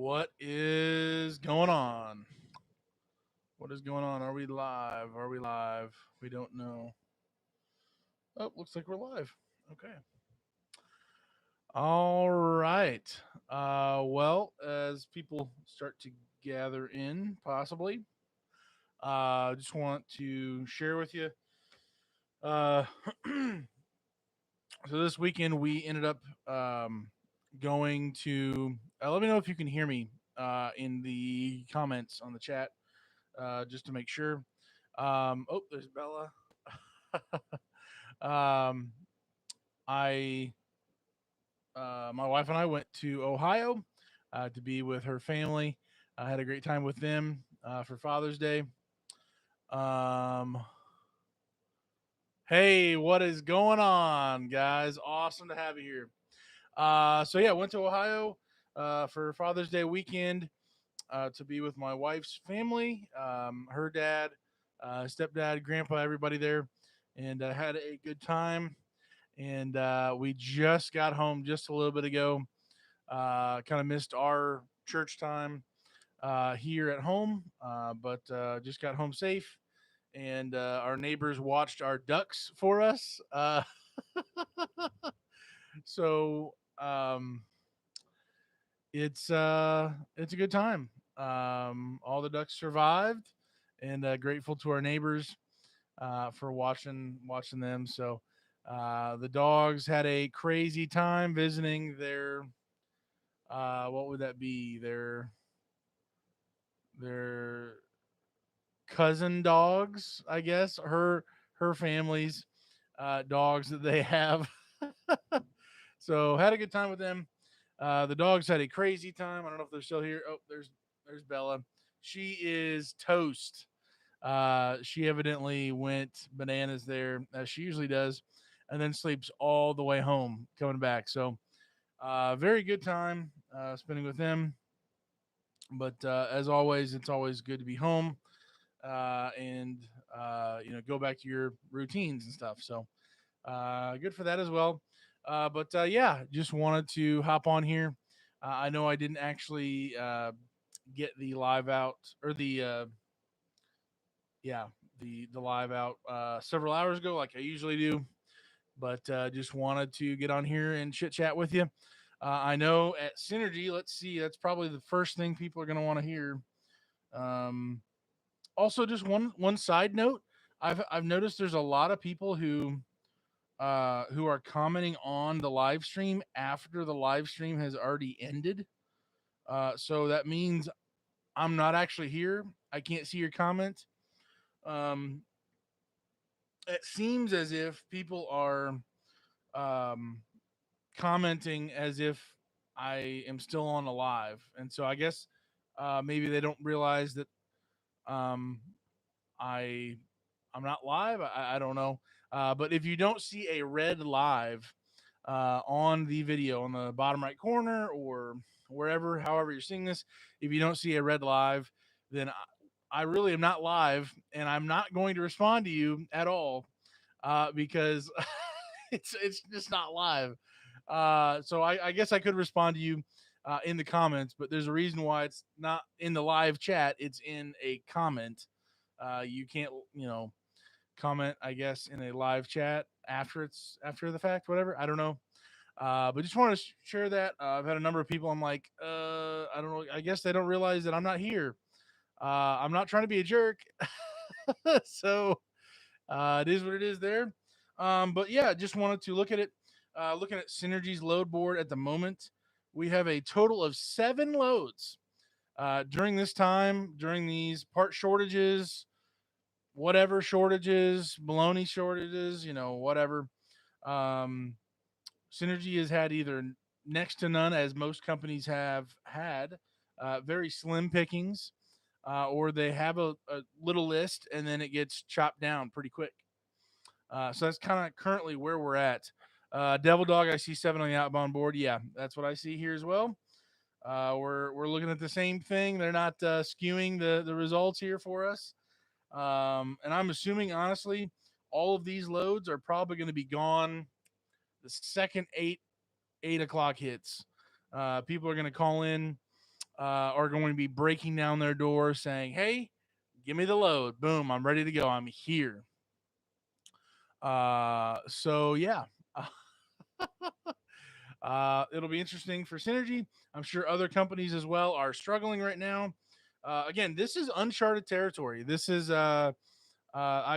What is going on? What is going on? Are we live? Are we live? We don't know. Oh, looks like we're live. Okay. All right. Well, as people start to gather in, possibly, just want to share with you. Uh, so this weekend we ended up going to. Let me know if you can hear me in the comments on the chat, just to make sure. Oh, there's Bella. um, I, my wife and I went to Ohio to be with her family. I had a great time with them for Father's Day. Um, hey, what is going on, guys? Awesome to have you here. So yeah, went to Ohio for Father's Day weekend to be with my wife's family, her dad, stepdad, grandpa, everybody there, and had a good time. And we just got home just a little bit ago. Kind of missed our church time here at home, but just got home safe. And our neighbors watched our ducks for us. So it's a good time. All the ducks survived, and grateful to our neighbors for watching them. So the dogs had a crazy time visiting their what would that be? Their cousin dogs, I guess. Her family's dogs that they have. So had a good time with them. The dogs had a crazy time. I don't know if they're still here. Oh, there's Bella. She is toast. She evidently went bananas there as she usually does, and then sleeps all the way home coming back. So, very good time spending with them. But as always, it's always good to be home and go back to your routines and stuff. So, good for that as well. But yeah, just wanted to hop on here. I know I didn't actually get the live out or yeah, the live out several hours ago, like I usually do. But just wanted to get on here and chit chat with you. I know at Synergy, let's see, that's probably the first thing people are going to want to hear. Um, Also, just one side note, I've noticed there's a lot of people who are commenting on the live stream after the live stream has already ended. So that means I'm not actually here. I can't see your comment. Um, it seems as if people are um, commenting as if I am still on a live, and so I guess maybe they don't realize that um, I I'm not live. I don't know, but if you don't see a red live on the video on the bottom right corner or wherever, however you're seeing this, if you don't see a red live, then I really am not live, and I'm not going to respond to you at all because it's just not live. So I guess I could respond to you in the comments, but there's a reason why it's not in the live chat. It's in a comment. You can't, comment, I guess, in a live chat after the fact, whatever. I don't know. But just want to share that. I've had a number of people. I'm like, I don't know. I guess they don't realize that I'm not here. I'm not trying to be a jerk. So it is what it is there. But yeah, just wanted to look at it. Looking at Synergy's load board at the moment, we have a total of 7 loads during this time, during these part shortages, whatever shortages, baloney shortages, whatever. Um, Synergy has had either next to none, as most companies have had, very slim pickings, or they have a little list and then it gets chopped down pretty quick. So that's kind of currently where we're at. Devil Dog, I see 7 on the outbound board. Yeah, that's what I see here as well. We're looking at the same thing. They're not skewing the results here for us. And I'm assuming, honestly, all of these loads are probably going to be gone the second 8 o'clock hits. People are going to call in are going to be breaking down their door saying, "Hey, give me the load. Boom, I'm ready to go. I'm here." So yeah. It'll be interesting for Synergy. I'm sure other companies as well are struggling right now. Again, this is uncharted territory. This is I've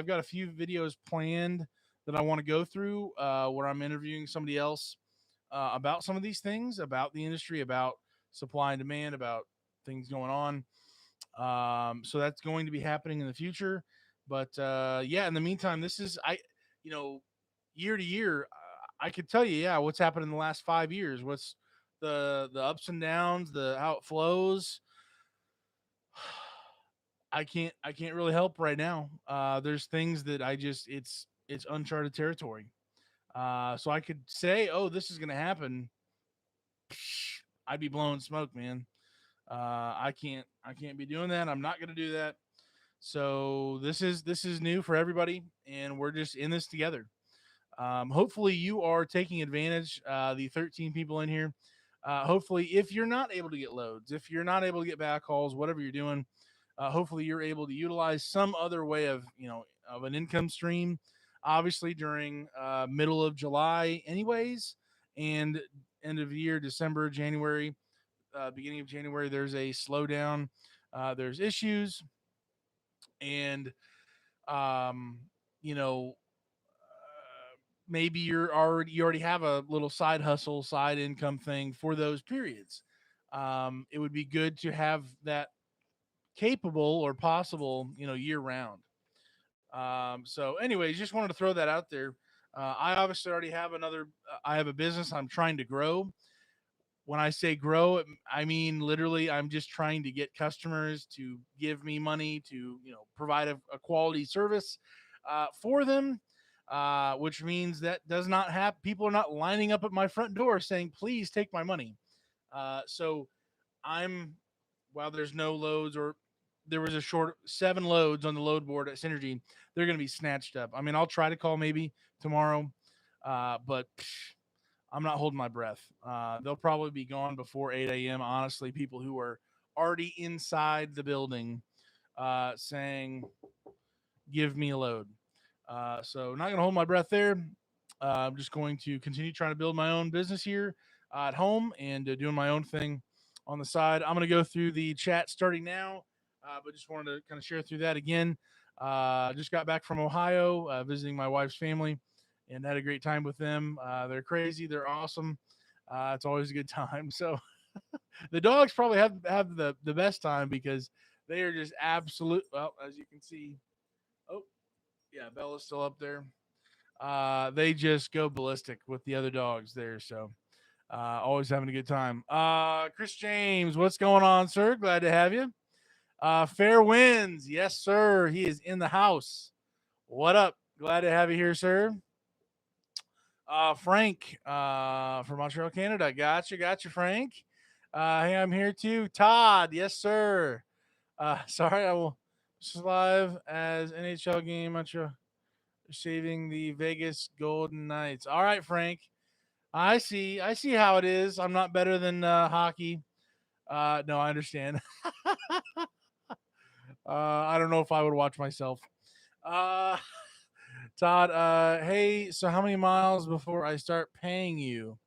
got a few videos planned that I want to go through where I'm interviewing somebody else about some of these things, about the industry, about supply and demand, about things going on. So that's going to be happening in the future. But yeah, in the meantime, this is you know, year to year, I could tell you, yeah, what's happened in the last 5 years. What's the ups and downs, the how it flows. I can't really help right now. There's things that I just it's uncharted territory. So I could say, oh, this is gonna happen. I'd be blowing smoke, man. I can't be doing that. I'm not gonna do that. So this is new for everybody, and we're just in this together. Hopefully, you are taking advantage. The 13 people in here. Hopefully, if you're not able to get loads, if you're not able to get backhauls, whatever you're doing, hopefully you're able to utilize some other way of of an income stream. Obviously, during middle of July, anyways, and end of year, December, January, beginning of January, there's a slowdown. There's issues, and um, you know, maybe you already have a little side hustle, side income thing for those periods. It would be good to have that capable or possible, year round. So, anyways, just wanted to throw that out there. I obviously already have I have a business I'm trying to grow. When I say grow, I mean literally I'm just trying to get customers to give me money to provide a quality service for them, which means that does not have people are not lining up at my front door saying please take my money. So I'm while there's no loads, or there was a short 7 loads on the load board at Synergy, they're going to be snatched up. I mean, I'll try to call maybe tomorrow, but I'm not holding my breath. They'll probably be gone before 8 a.m. Honestly, people who are already inside the building saying, give me a load. So, not going to hold my breath there. I'm just going to continue trying to build my own business here at home and doing my own thing on the side. I'm going to go through the chat starting now, but just wanted to kind of share through that again. Just got back from Ohio, visiting my wife's family, and had a great time with them. They're crazy. They're awesome. It's always a good time. So the dogs probably have the best time because they are just absolute. Well, as you can see, oh yeah, Bella's still up there. They just go ballistic with the other dogs there. So always having a good time. Chris James, what's going on, sir? Glad to have you. Fair winds, yes, sir. He is in the house. What up? Glad to have you here, sir. Frank from Montreal, Canada. Gotcha, Frank. Hey, I'm here too. Todd, yes, sir. Sorry, I will live as NHL game Montreal saving the Vegas Golden Knights. All right, Frank. I see how it is. I'm not better than hockey. No, I understand. I don't know if I would watch myself. Uh, Todd, hey, so how many miles before I start paying you?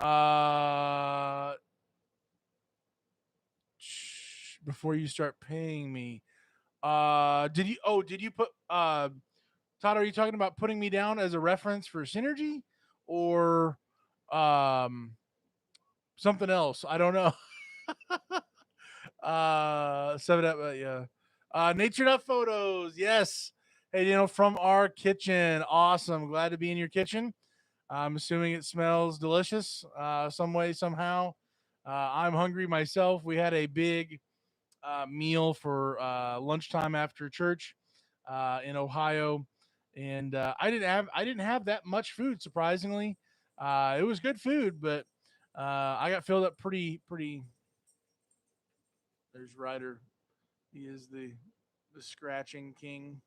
Uh, before you start paying me. Did you put Todd, are you talking about putting me down as a reference for Synergy or um something else? I don't know. Seven up, yeah. Nature Nut Photos, yes. Hey, from our kitchen. Awesome. Glad to be in your kitchen. I'm assuming it smells delicious, some way, somehow. I'm hungry myself. We had a big meal for lunchtime after church in Ohio, and I didn't have that much food. Surprisingly, it was good food, but I got filled up pretty. There's Ryder. He is the scratching king.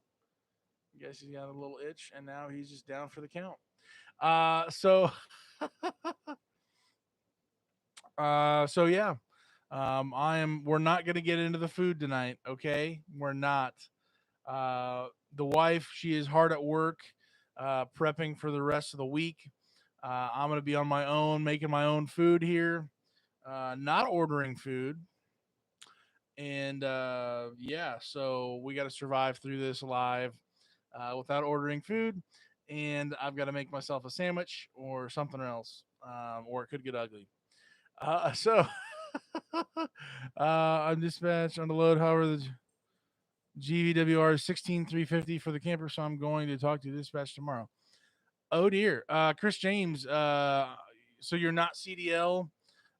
I guess he's got a little itch, and now he's just down for the count. So so yeah. We're not going to get into the food tonight. Okay. We're not. The wife, she is hard at work, prepping for the rest of the week. I'm going to be on my own, making my own food here, not ordering food. And yeah, so we got to survive through this alive without ordering food. And I've got to make myself a sandwich or something else, or it could get ugly. So I'm dispatched on the load. However, the GVWR is 16350 for the camper, so I'm going to talk to dispatch tomorrow. Oh dear, Chris James. So you're not CDL,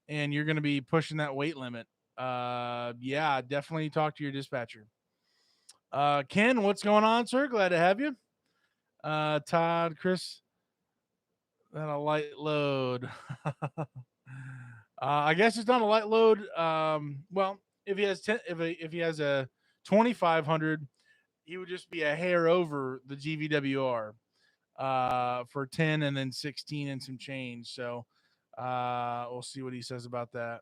and you're going to be pushing that weight limit. Yeah, definitely talk to your dispatcher. Ken, what's going on, sir? Glad to have you. Todd, Chris, that a light load. I guess it's not a light load. Well, if he has if he has a 2500, he would just be a hair over the GVWR for 10 and then 16 and some change. So we'll see what he says about that.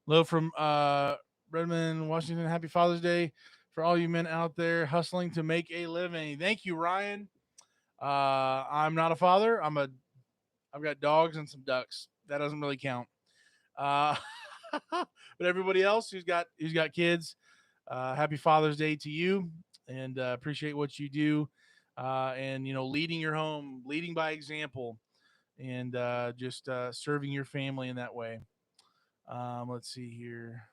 Low from Redmond, Washington. Happy Father's Day for all you men out there hustling to make a living. Thank you, Ryan. I'm not a father. I've got dogs and some ducks. That doesn't really count. Uh, but everybody else who's got kids, happy Father's Day to you, and appreciate what you do, and leading your home, leading by example, and just serving your family in that way. Let's see here.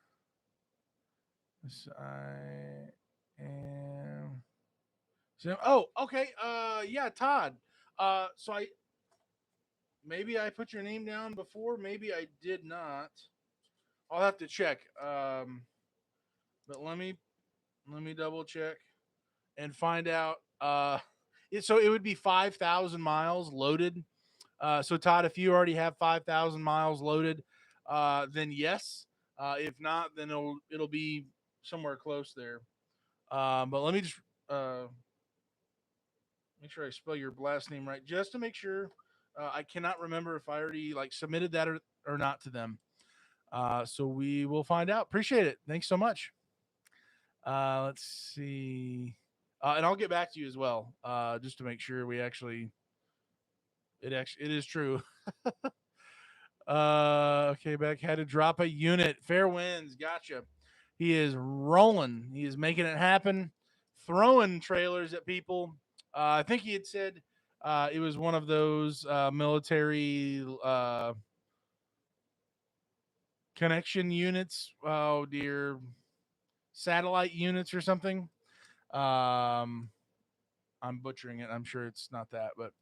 I am. So, oh, okay. Yeah, Todd. So maybe I put your name down before. Maybe I did not. I'll have to check. But let me double check and find out. So it would be 5,000 miles loaded. So Todd, if you already have 5,000 miles loaded, then yes. If not, then it'll be somewhere close there. But let me just make sure I spell your last name right, just to make sure. I cannot remember if I already submitted that or not to them. So we will find out. Appreciate it. Thanks so much. Let's see. And I'll get back to you as well, just to make sure we actually it is true. Okay, Beck had to drop a unit. Fair winds, gotcha. He is rolling. He is making it happen, throwing trailers at people. I think he had said it was one of those military connection units. Oh dear, satellite units or something. Um, I'm butchering it. I'm sure it's not that, but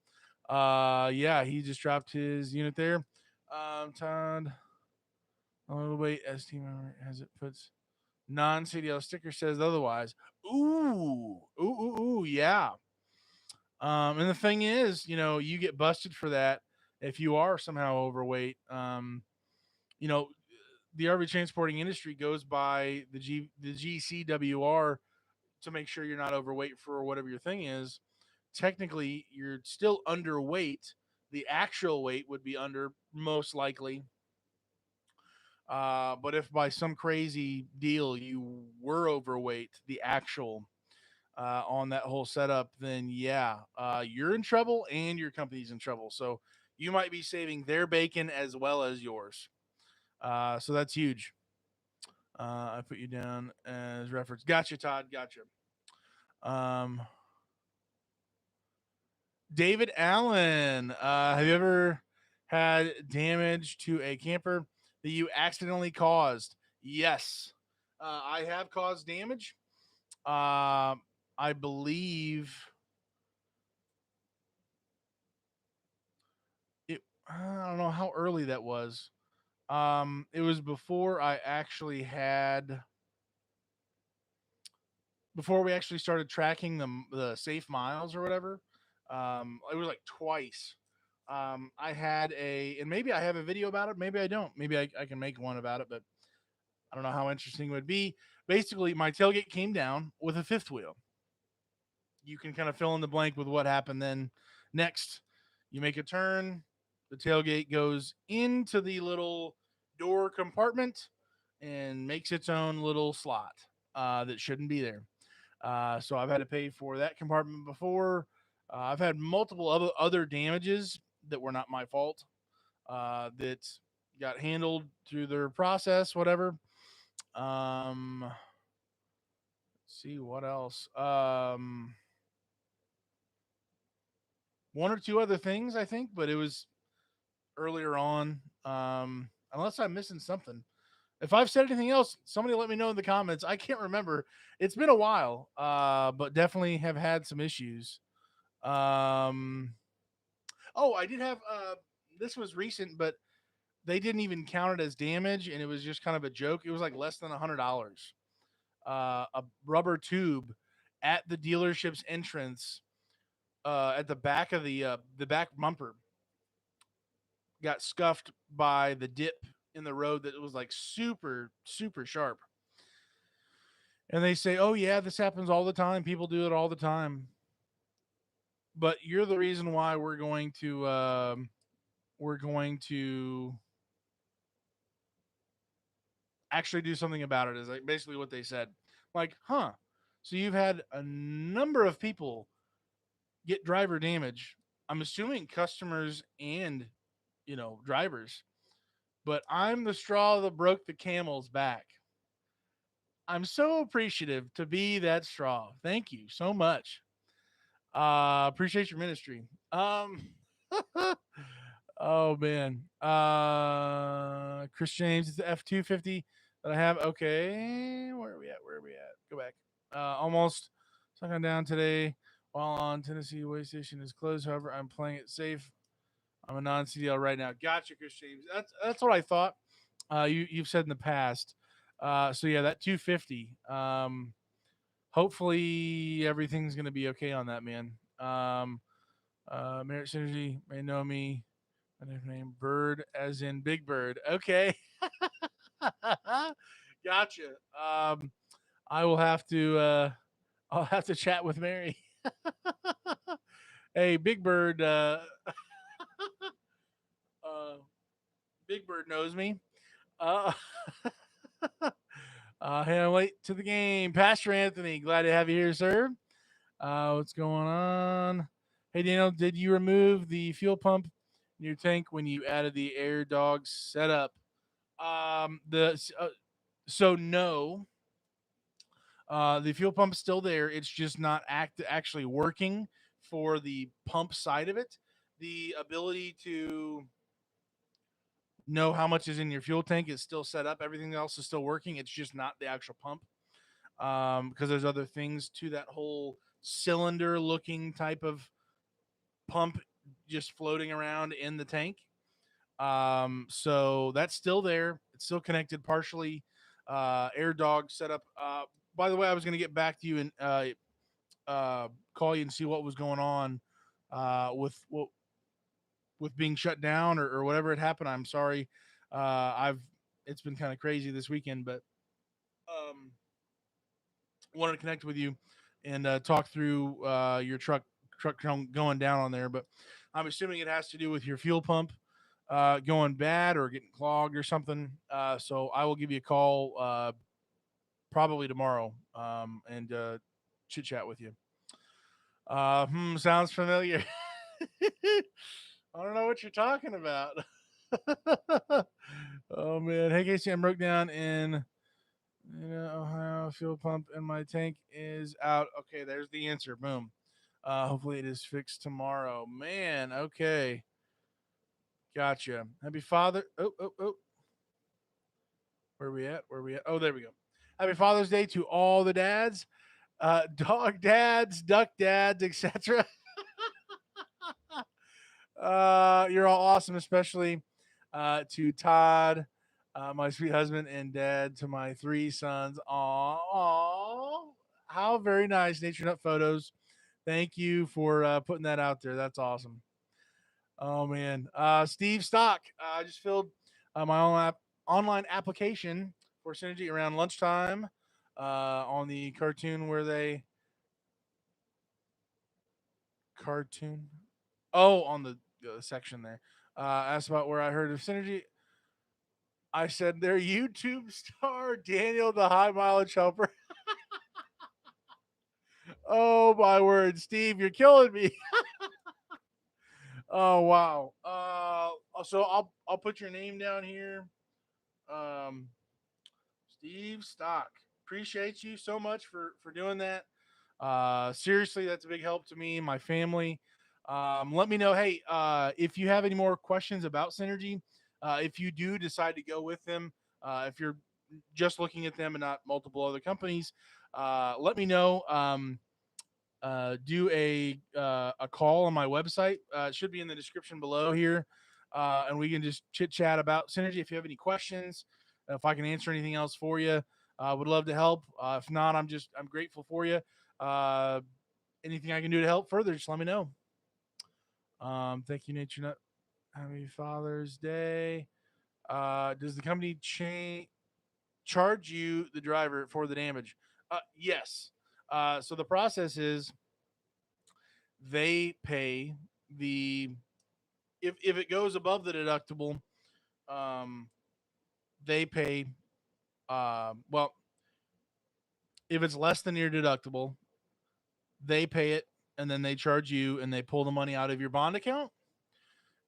yeah, he just dropped his unit there. Todd, oh wait, as team member has it puts non-CDL sticker says otherwise. Ooh, yeah. And the thing is, you get busted for that if you are somehow overweight. You know, the RV transporting industry goes by the GCWR to make sure you're not overweight for whatever your thing is. Technically, you're still underweight. The actual weight would be under, most likely. But if by some crazy deal you were overweight, the actual on that whole setup, then yeah, you're in trouble and your company's in trouble. So you might be saving their bacon as well as yours. So that's huge. I put you down as reference. Gotcha, Todd. Gotcha. Um, David Allen, have you ever had damage to a camper that you accidentally caused? Yes, I have caused damage. I believe it. I don't know how early that was. It was before we actually started tracking the safe miles or whatever. It was like twice. I had and maybe I have a video about it. Maybe I don't. Maybe I can make one about it, but I don't know how interesting it would be. Basically, my tailgate came down with a fifth wheel. You can kind of fill in the blank with what happened then. Next, you make a turn. The tailgate goes into the little door compartment and makes its own little slot that shouldn't be there. So I've had to pay for that compartment before. I've had multiple other damages that were not my fault that got handled through their process, whatever. Let's see what else. One or two other things, I think, but it was earlier on. Unless I'm missing something. If I've said anything else, somebody let me know in the comments. I can't remember. It's been a while, but definitely have had some issues. Um, oh, I did have. This was recent, but they didn't even count it as damage, and it was just kind of a joke. It was like less than $100. A rubber tube at the dealership's entrance, at the back bumper, got scuffed by the dip in the road that was like super sharp. And they say, "Oh yeah, this happens all the time. People do it all the time." But you're the reason why we're going to actually do something about it. Is like basically what they said. Like, huh? So you've had a number of people get driver damage. I'm assuming customers and drivers. But I'm the straw that broke the camel's back. I'm so appreciative to be that straw. Thank you so much. Appreciate your ministry. Oh man. Chris James, it's the F-250 that I have. Okay, where are we at? Where are we at? Go back. Almost sucking down today while on Tennessee way station is closed. However, I'm playing it safe. I'm a non-CDL right now. Gotcha, Chris James. That's what I thought. You've said in the past. So yeah, that 250. Hopefully everything's gonna be okay on that, man. Merit Synergy may know me. My nickname Bird, as in Big Bird. Okay, gotcha. I will have to. I'll have to chat with Mary. Hey, Big Bird. Uh, Big Bird knows me. Uh, hey, I'm late to the game. Pastor Anthony, glad to have you here, sir. What's going on? Hey, Daniel, did you remove the fuel pump in your tank when you added the air dog setup? The So no, the fuel pump's still there. It's just not actually working for the pump side of it. The ability to know how much is in your fuel tank is still set up. Everything else is still working. It's just not the actual pump, because there's other things to that whole cylinder looking type of pump just floating around in the tank. So that's still there. It's still connected partially. Air dog setup. By the way, I was going to get back to you and call you and see what was going on with being shut down or whatever had happened. I'm sorry. I've It's been kind of crazy this weekend, but um, wanted to connect with you and talk through your truck going down on there. But I'm assuming it has to do with your fuel pump going bad or getting clogged or something. So I will give you a call probably tomorrow and chit chat with you. Sounds familiar. I don't know what you're talking about. Oh man, hey Casey, I'm broke down in Ohio. Fuel pump in my tank is out. Okay, there's the answer. Boom. Hopefully it is fixed tomorrow. Man, okay. Gotcha. Happy Father. Oh. Where are we at? Where are we at? Oh, there we go. Happy Father's Day to all the dads, dog dads, duck dads, etc. You're all awesome, especially to Todd, my sweet husband, and dad to my three sons. Aw, how very nice. Nature Nut Photos. Thank you for putting that out there. That's awesome. Oh man, Steve Stock. I just filled my online application for Synergy around lunchtime on the cartoon where they cartoon. Oh, on the section there. Asked about where I heard of Synergy. I said their YouTube star, Daniel the High Mileage Helper. Oh my word, Steve, you're killing me. Oh wow. So I'll put your name down here. Um, Steve Stock. Appreciate you so much for doing that. Seriously, that's a big help to me and my family. Let me know, hey, if you have any more questions about Synergy, if you do decide to go with them, if you're just looking at them and not multiple other companies, let me know. Do a call on my website. It should be in the description below here, and we can just chit chat about Synergy. If you have any questions, if I can answer anything else for you, would love to help. If not, I'm grateful for you. Uh, Anything I can do to help further, just let me know. Thank you, Nature Nut. Happy Father's Day. Does the company charge you the driver for the damage? Yes. So the process is they pay the if it goes above the deductible, um, they pay. Well, if it's less than your deductible, they pay it, and then they charge you, and they pull the money out of your bond account.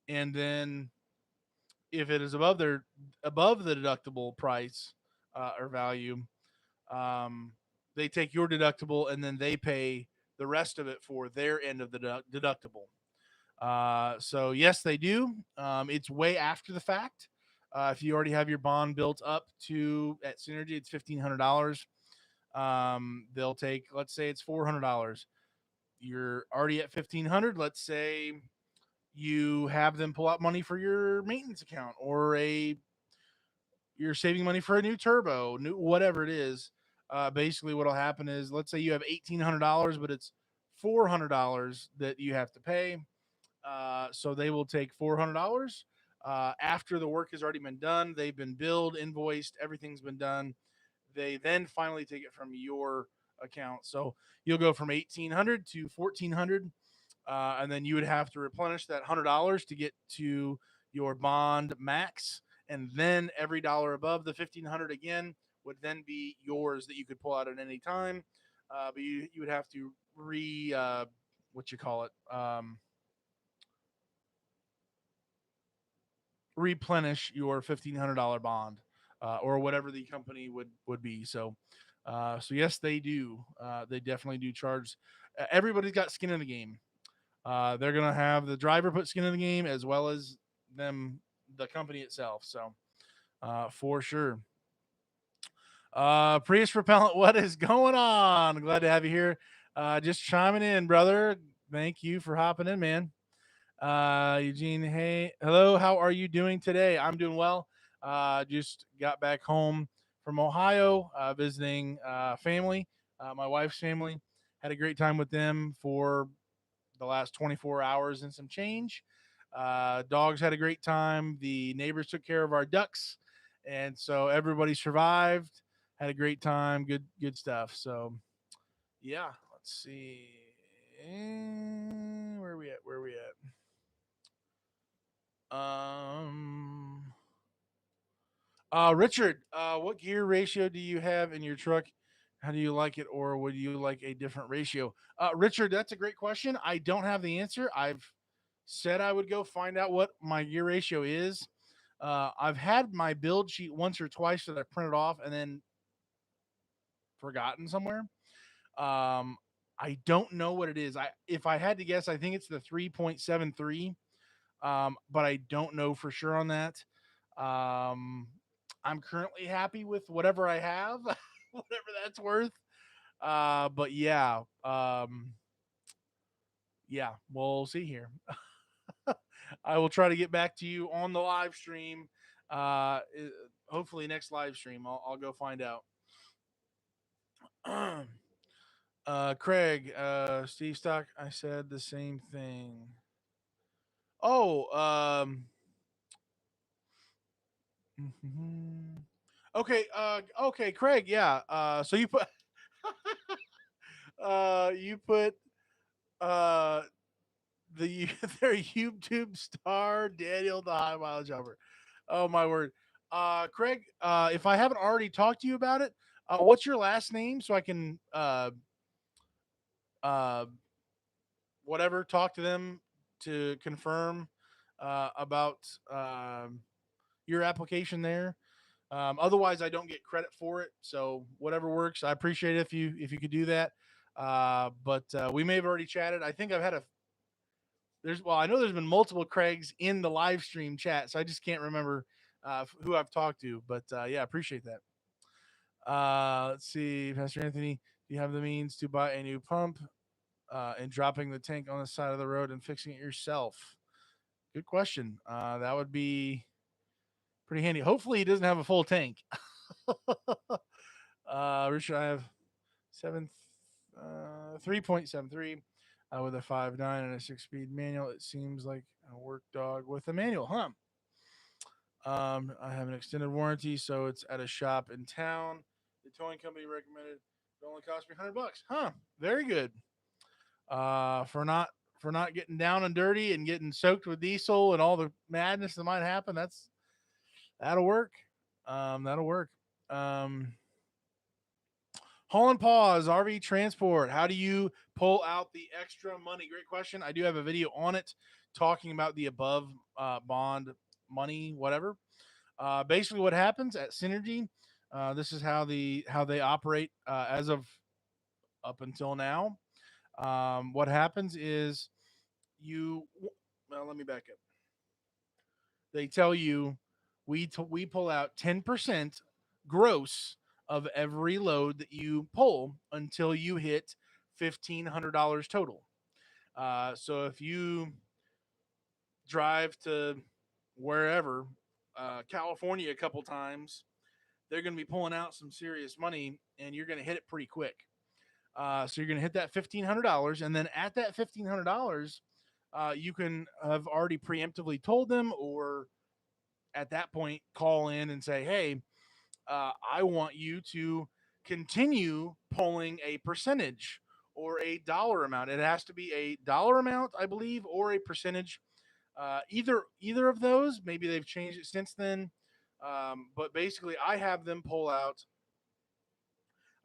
And then if it is above the deductible price or value, um, they take your deductible, and then they pay the rest of it for their end of the deductible. So yes, they do. It's way after the fact. If you already have your bond built up to at Synergy, it's $1,500. They'll take, let's say it's $400. You're already at 1,500. Let's say you have them pull out money for your maintenance account, or a you're saving money for a new turbo, new whatever it is. Basically, what'll happen is, let's say you have $1,800, but it's $400 that you have to pay. So they will take $400 after the work has already been done. They've been billed, invoiced, everything's been done. They then finally take it from your account. So you'll go from 1,800 to 1,400, and then you would have to replenish that $100 to get to your bond max, and then every dollar above the 1,500 again would then be yours that you could pull out at any time. But you would have to what you call it. Replenish your $1,500 bond, or whatever the company would be. So yes, they do. They definitely do charge. Everybody's got skin in the game. They're gonna have the driver put skin in the game, as well as the company itself. So for sure. Prius Propellant, what is going on? Glad to have you here. Just chiming in, brother. Thank you for hopping in, man. Eugene, hey, hello, how are you doing today? I'm doing well. Just got back home from Ohio, visiting family, my wife's family. Had a great time with them for the last 24 hours and some change. Dogs had a great time. The neighbors took care of our ducks, and so everybody survived. Had a great time. Good stuff. So yeah, let's see. Where are we at? Where are we at? Richard, what gear ratio do you have in your truck? How do you like it, or would you like a different ratio? Richard, that's a great question. I don't have the answer. I've said I would go find out what my gear ratio is. I've had my build sheet once or twice that I printed off and then forgotten somewhere. Um, I don't know what it is. If I had to guess, I think it's the 3.73. But I don't know for sure on that. Um, I'm currently happy with whatever I have, whatever that's worth. But yeah, we'll see here. I will try to get back to you on the live stream. Hopefully next live stream, I'll go find out. Craig, Steve Stock, I said the same thing. Oh, okay, okay, Craig, yeah. So you put uh the their YouTube star Daniel the High Mileage Helper. Oh my word, Craig. If I haven't already talked to you about it, what's your last name so I can uh whatever talk to them to confirm about your application there. Otherwise, I don't get credit for it. So whatever works, I appreciate it if you could do that. But we may have already chatted. I think I've had a there's well, I know there's been multiple Craigs in the live stream chat, so I just can't remember who I've talked to. But yeah, appreciate that. Let's see, Pastor Anthony, do you have the means to buy a new pump and dropping the tank on the side of the road and fixing it yourself? Good question. That would be pretty handy. Hopefully, he doesn't have a full tank. Richard, I have 3.73 with a 5.9 and a 6-speed manual. It seems like a work dog with a manual, huh? I have an extended warranty, so it's at a shop in town. The towing company recommended it only cost me $100. Huh? Very good. For not getting down and dirty and getting soaked with diesel and all the madness that might happen. That'll work. That'll work. Holland Paws RV Transport. How do you pull out the extra money? Great question. I do have a video on it talking about the above bond money, whatever. Basically, what happens at Synergy? This is how they operate as of up until now. What happens is let me back up. They tell you we pull out 10% gross of every load that you pull until you hit $1,500 total. So if you drive to wherever, California, a couple times, they're going to be pulling out some serious money, and you're going to hit it pretty quick. So you're going to hit that $1,500, and then at that $1,500, you can have already preemptively told them, or at that point call in and say, hey, I want you to continue pulling a percentage or a dollar amount. It has to be a dollar amount, I believe, or a percentage. Either of those. Maybe they've changed it since then. But basically, I have them pull out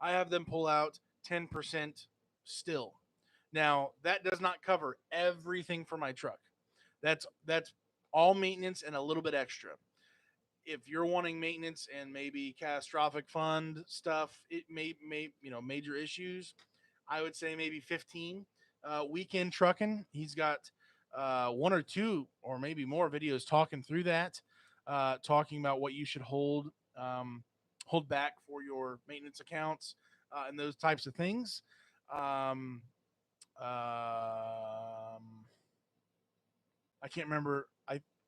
10% still. Now, that does not cover everything for my truck. That's all maintenance and a little bit extra. If you're wanting maintenance and maybe catastrophic fund stuff, it may major issues, I would say maybe 15. Weekend trucking, he's got one or two or maybe more videos talking through that, talking about what you should hold back for your maintenance accounts and those types of things. Um, um, I can't remember.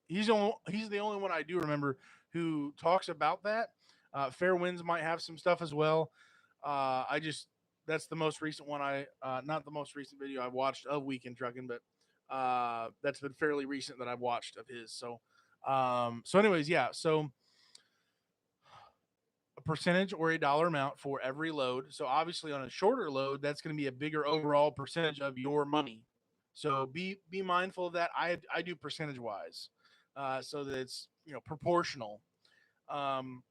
He's the only one I do remember who talks about that. Fair Winds might have some stuff as well. I just That's the most recent one not the most recent video I've watched of Weekend Trucking, but that's been fairly recent that I've watched of his. So anyways, yeah. So a percentage or a dollar amount for every load. So obviously on a shorter load, that's going to be a bigger overall percentage of your money. So be mindful of that. I do percentage wise, so that it's proportional. Um,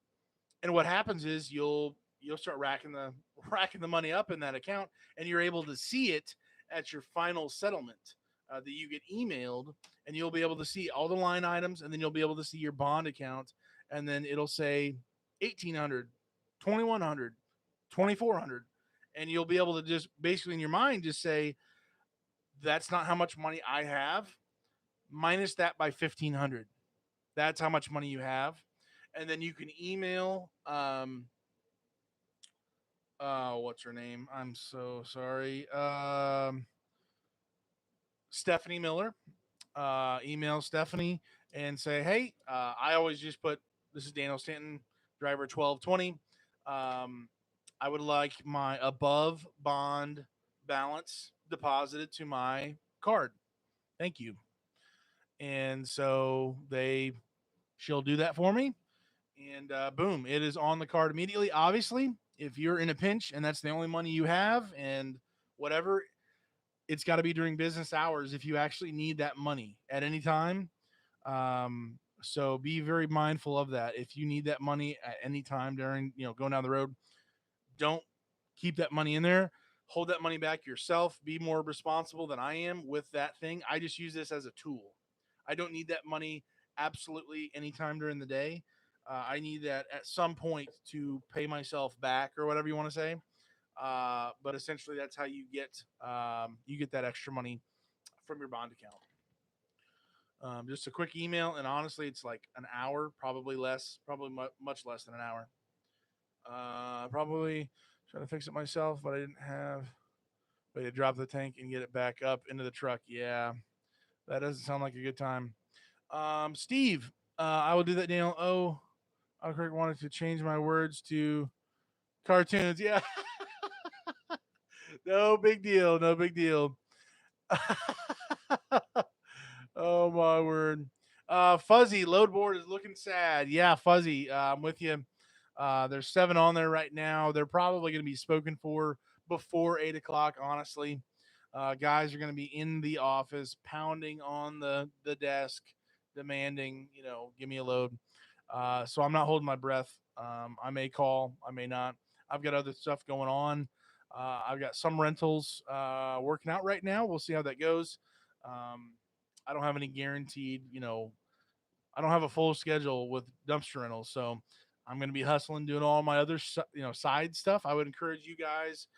and what happens is you'll start racking the money up in that account, and you're able to see it at your final settlement that you get emailed, and you'll be able to see all the line items, and then you'll be able to see your bond account, and then it'll say 1,800, 2,100, 2,400, and you'll be able to just basically in your mind just say that's not how much money I have, minus that by 1,500. That's how much money you have, and then you can email what's her name? I'm so sorry. Stephanie Miller. Email Stephanie and say, hey, I always just put, this is Daniel Stanton, driver 1220. I would like my above bond balance deposited to my card. Thank you. And so she'll do that for me. And boom, it is on the card immediately. Obviously, if you're in a pinch and that's the only money you have and whatever, it's got to be during business hours if you actually need that money at any time. So be very mindful of that. If you need that money at any time during, going down the road, don't keep that money in there. Hold that money back yourself. Be more responsible than I am with that thing. I just use this as a tool. I don't need that money absolutely anytime during the day. I need that at some point to pay myself back or whatever you want to say. But essentially, that's how you get that extra money from your bond account. Just a quick email, and honestly, it's like an hour, probably less, probably much less than an hour. Probably trying to fix it myself, but I didn't have way to drop the tank and get it back up into the truck. Yeah, that doesn't sound like a good time. Steve, I will do that, Daniel. Oh, I wanted to change my words to cartoons. Yeah, no big deal. No big deal. Oh my word. Fuzzy load board is looking sad. Yeah, Fuzzy, I'm with you. There's 7 on there right now. They're probably going to be spoken for before 8 o'clock. Honestly, guys are going to be in the office, pounding on the desk, demanding, give me a load. So I'm not holding my breath. I may call, I may not. I've got other stuff going on. I've got some rentals working out right now. We'll see how that goes. Um, I don't have any guaranteed, I don't have a full schedule with dumpster rentals, so I'm going to be hustling, doing all my other, side stuff. I would encourage you guys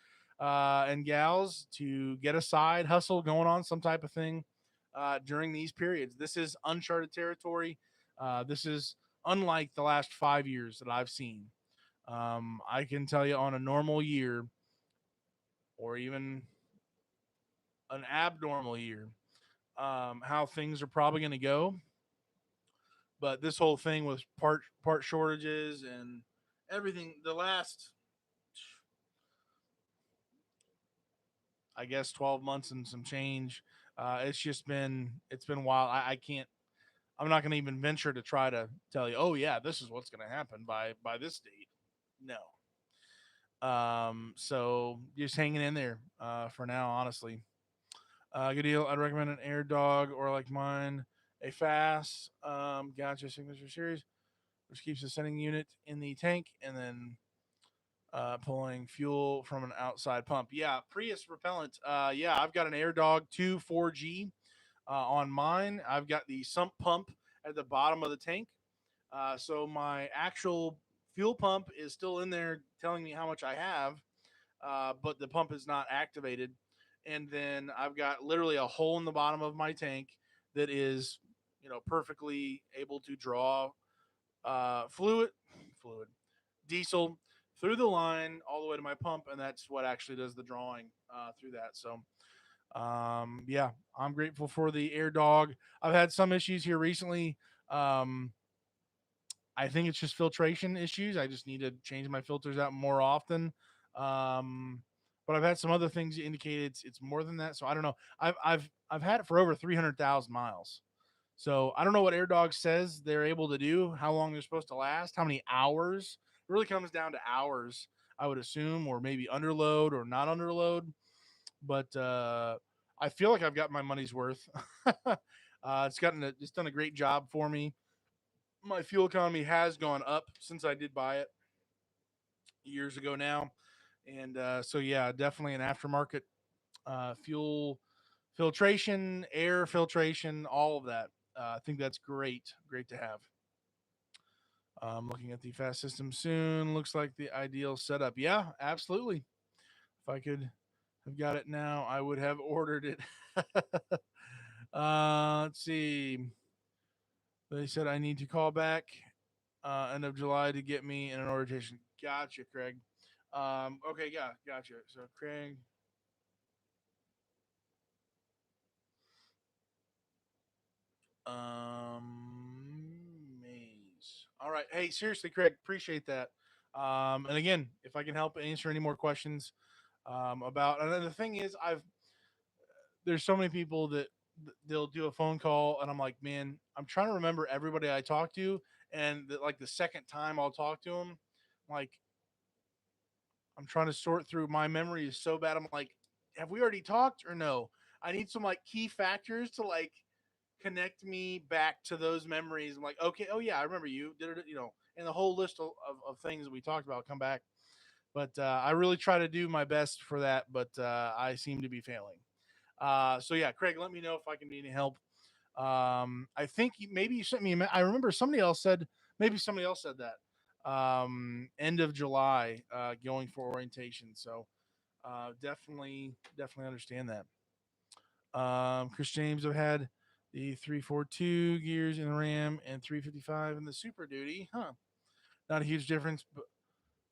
and gals to get a side hustle going on, some type of thing during these periods. This is uncharted territory. This is unlike the last 5 years that I've seen. I can tell you on a normal year, or even an abnormal year, how things are probably going to go. But this whole thing with part shortages and everything, the last, I guess, 12 months and some change, it's been wild. I can't. I'm not going to even venture to try to tell you, oh yeah, this is what's going to happen by this date. No. So just hanging in there for now, honestly. Good deal. I'd recommend an air dog or like mine, a fast gotcha signature series, which keeps the sending unit in the tank and then pulling fuel from an outside pump. Yeah, Prius repellent. Yeah, I've got an Air Dog 2 4G on mine. I've got the sump pump at the bottom of the tank. So my actual fuel pump is still in there telling me how much I have, but the pump is not activated. And then I've got literally a hole in the bottom of my tank that is, perfectly able to draw fluid, diesel through the line all the way to my pump, and that's what actually does the drawing through that. So, yeah, I'm grateful for the Air Dog. I've had some issues here recently. Um, I think it's just filtration issues. I just need to change my filters out more often. Um, but I've had some other things that indicate it's more than that. So I don't know. I've had it for over 300,000 miles. So I don't know what AirDog says they're able to do, how long they're supposed to last, how many hours. It really comes down to hours, I would assume, or maybe underload or not underload. But I feel like I've got my money's worth. It's done a great job for me. My fuel economy has gone up since I did buy it years ago now, and so yeah, definitely an aftermarket fuel filtration, air filtration, all of that. I think that's great to have. Looking at the fast system soon. Looks like the ideal setup. Yeah, absolutely. If I could have got it now, I would have ordered it. Let's see. They said I need to call back end of July to get me in an orientation. Gotcha, Craig. Okay, yeah, gotcha. So Craig, Maze. All right. Hey, seriously, Craig, appreciate that. And again, if I can help answer any more questions about, and then the thing is, there's so many people that they'll do a phone call, and I'm like, man, I'm trying to remember everybody I talked to, and like the second time I'll talk to them, like I'm trying to sort through. My memory is so bad. I'm like, have we already talked or no? I need some like key factors to like connect me back to those memories. I'm like, okay, oh yeah, I remember you did it, and the whole list of things that we talked about come back. But I really try to do my best for that, but I seem to be failing. So yeah, Craig, let me know if I can be any help. I think maybe you sent me. I remember somebody else said, maybe somebody else said that. End of July, going for orientation. So definitely understand that. Chris James have had the 342 gears in the Ram and 355 in the Super Duty. Huh. Not a huge difference,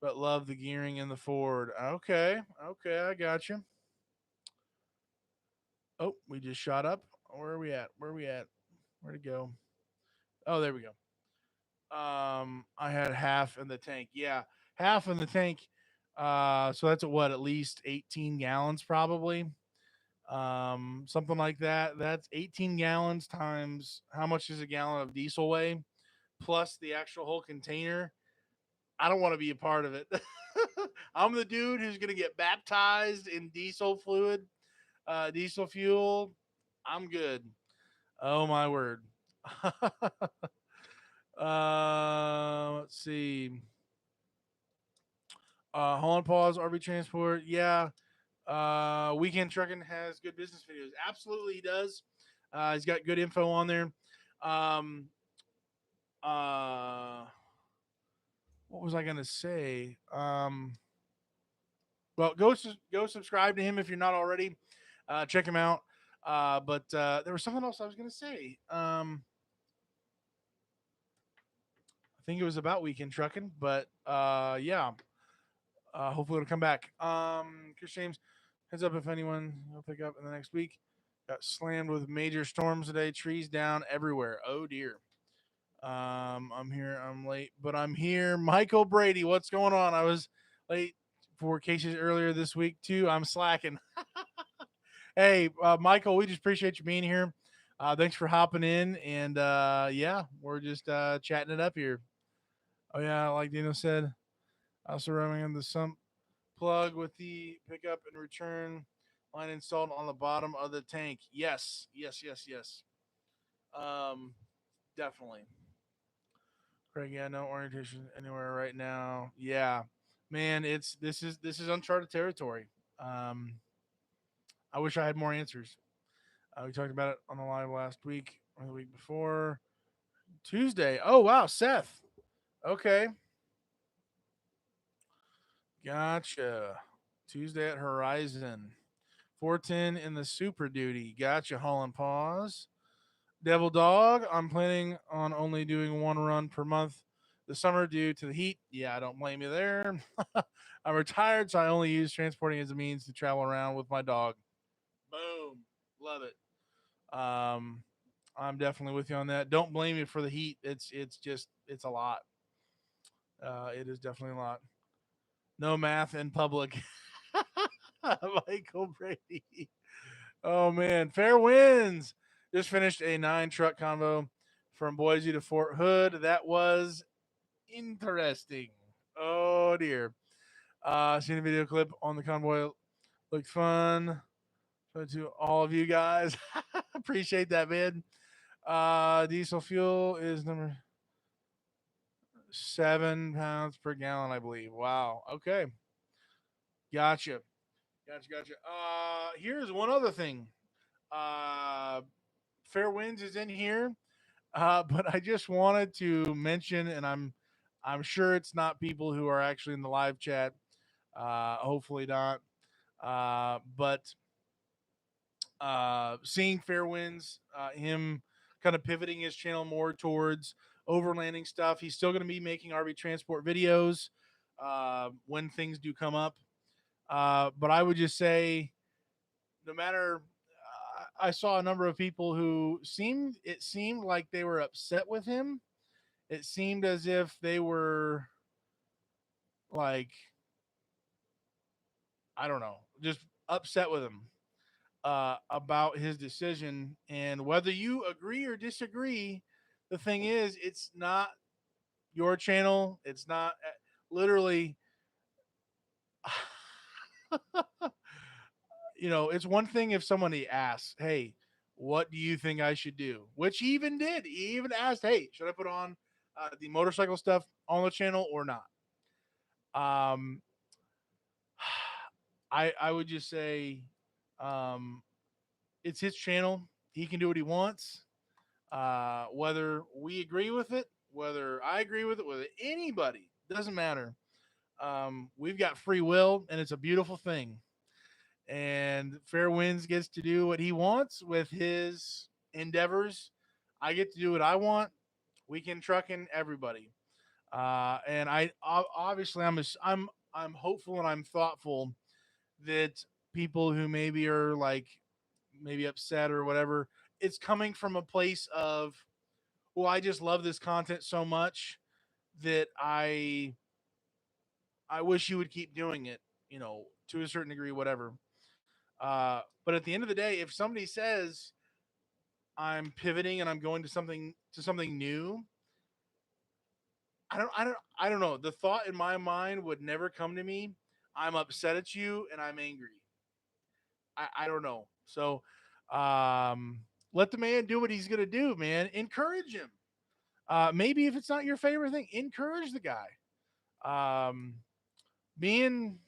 but love the gearing in the Ford. Okay. Okay. I got you. Oh, we just shot up. Where are we at? Where are we at? Where'd it go? Oh, there we go. I had half in the tank. Yeah. Half in the tank. So that's what, at least 18 gallons probably. Something like that. That's 18 gallons times how much is a gallon of diesel weigh, plus the actual whole container. I don't want to be a part of it. I'm the dude who's going to get baptized in diesel fluid, diesel fuel. I'm good. Oh my word. Let's see. Holland Paws, RV Transport. Yeah. Weekend Trucking has good business videos. Absolutely, he does. He's got good info on there. Um, uh, what was I gonna say? Well, go subscribe to him if you're not already. Check him out. But there was something else I was gonna say. I think it was about Weekend Trucking, but yeah. Hopefully it'll come back. Chris James, heads up if anyone will pick up in the next week. Got slammed with major storms today. Trees down everywhere. Oh dear. I'm here. I'm late, but I'm here. Michael Brady, what's going on? I was late for cases earlier this week too. I'm slacking. Hey, Michael, we just appreciate you being here. Thanks for hopping in, and yeah, we're just chatting it up here. Oh yeah, like Dino said, also running in the sump plug with the pickup and return line installed on the bottom of the tank. Yes, yes, yes, yes. Um, definitely. Craig, yeah, no orientation anywhere right now. Yeah, man, this is uncharted territory. Um, I wish I had more answers. We talked about it on the live last week or the week before. Tuesday. Oh wow, Seth. Okay, gotcha. Tuesday at Horizon. 410 in the Super Duty. Gotcha, Holland Paws. Devil Dog, I'm planning on only doing one run per month this summer due to the heat. Yeah, I don't blame you there. I'm retired, so I only use transporting as a means to travel around with my dog. Boom. Love it. Um, I'm definitely with you on that. Don't blame you for the heat. It's just it's a lot. It is definitely a lot. No math in public. Michael Brady. Oh man, fair winds. Just finished a 9 truck convo from Boise to Fort Hood. That was interesting. Oh dear. Seen a video clip on the convoy. Looked fun. So to all of you guys, appreciate that, man. Diesel fuel is number 7 pounds per gallon, I believe. Wow. Okay. Gotcha. Gotcha. Here's one other thing. Uh, Fair Winds is in here. But I just wanted to mention, and I'm sure it's not people who are actually in the live chat. Hopefully not. But seeing Fair Winds, him kind of pivoting his channel more towards overlanding stuff. He's still going to be making RV transport videos when things do come up. But I would just say, no matter. I saw a number of people who seemed like they were upset with him. It seemed as if they were like, I don't know, just upset with him about his decision. And whether you agree or disagree, the thing is, it's not your channel. It's not literally. it's one thing if somebody asks, "Hey, what do you think I should do?" Which he even did. He even asked, "Hey, should I put on the motorcycle stuff on the channel or not?" Um, I would just say, um, it's his channel. He can do what he wants. Whether we agree with it, whether I agree with it, whether anybody doesn't matter. We've got free will, and it's a beautiful thing. And Fair Winds gets to do what he wants with his endeavors. I get to do what I want. Weekend trucking, everybody. And obviously I'm hopeful and I'm thoughtful that people who maybe are like maybe upset or whatever, it's coming from a place of, well, I just love this content so much that I wish you would keep doing it, to a certain degree, whatever. But at the end of the day, if somebody says I'm pivoting and I'm going to something new, I don't know. The thought in my mind would never come to me. I'm upset at you and I'm angry. I don't know. So, um, let the man do what he's gonna do, man. Encourage him. Maybe if it's not your favorite thing, encourage the guy. Um, being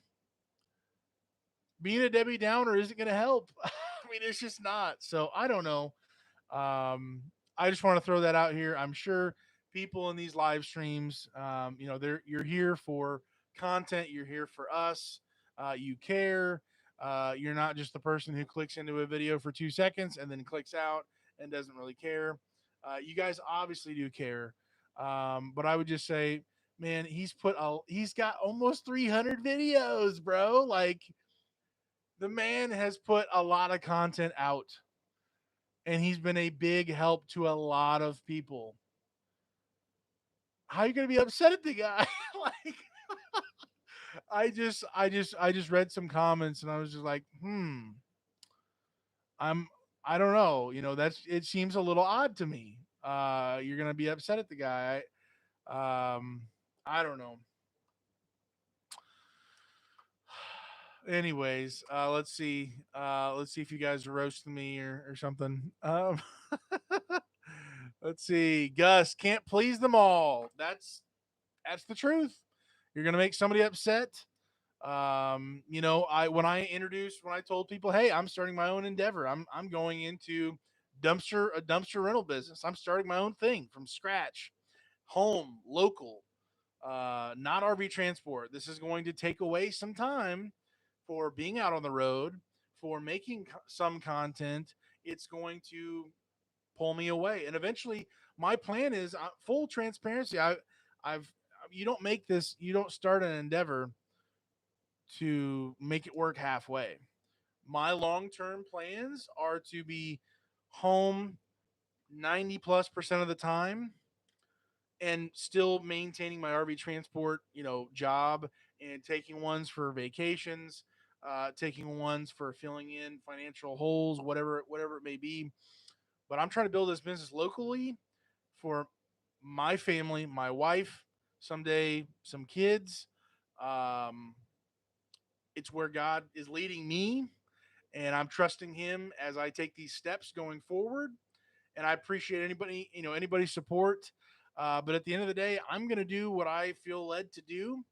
being a Debbie Downer isn't gonna help. I mean, it's just not. So I don't know. Um, I just want to throw that out here. I'm sure people in these live streams, you're here for content. You're here for us. You care. You're not just the person who clicks into a video for 2 seconds and then clicks out and doesn't really care. You guys obviously do care. But I would just say, man, he's got almost 300 videos, bro. Like the man has put a lot of content out and he's been a big help to a lot of people. How are you gonna be upset at the guy? Like I just read some comments and I was just like, I'm I don't know. That's it seems a little odd to me. You're gonna be upset at the guy. I don't know. Anyways, let's see if you guys roast me or something. Let's see. Gus can't please them all. That's the truth. You're gonna make somebody upset. When I told people, hey, I'm starting my own endeavor. I'm going into a dumpster rental business. I'm starting my own thing from scratch, home, local, not RV transport. This is going to take away some time for being out on the road, for making some content. It's going to pull me away, and eventually, my plan is full transparency. I've you don't start an endeavor to make it work halfway. My long term plans are to be home 90 plus percent of the time and still maintaining my RV transport, job and taking ones for vacations, taking ones for filling in financial holes, whatever it may be. But I'm trying to build this business locally for my family, my wife, someday some kids. Um, it's where God is leading me, and I'm trusting Him as I take these steps going forward. And I appreciate anybody's support. But at the end of the day, I'm going to do what I feel led to do,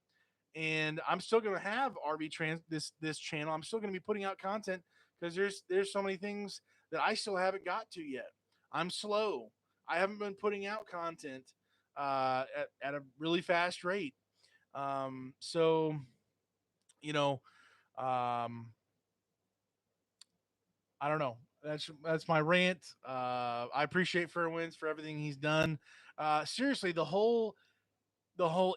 and I'm still going to have RV Trans this channel. I'm still going to be putting out content because there's so many things that I still haven't got to yet. I'm slow. I haven't been putting out content at a really fast rate. So you know, um, I don't know. That's my rant. I appreciate Fairwinds for everything he's done. Seriously, the whole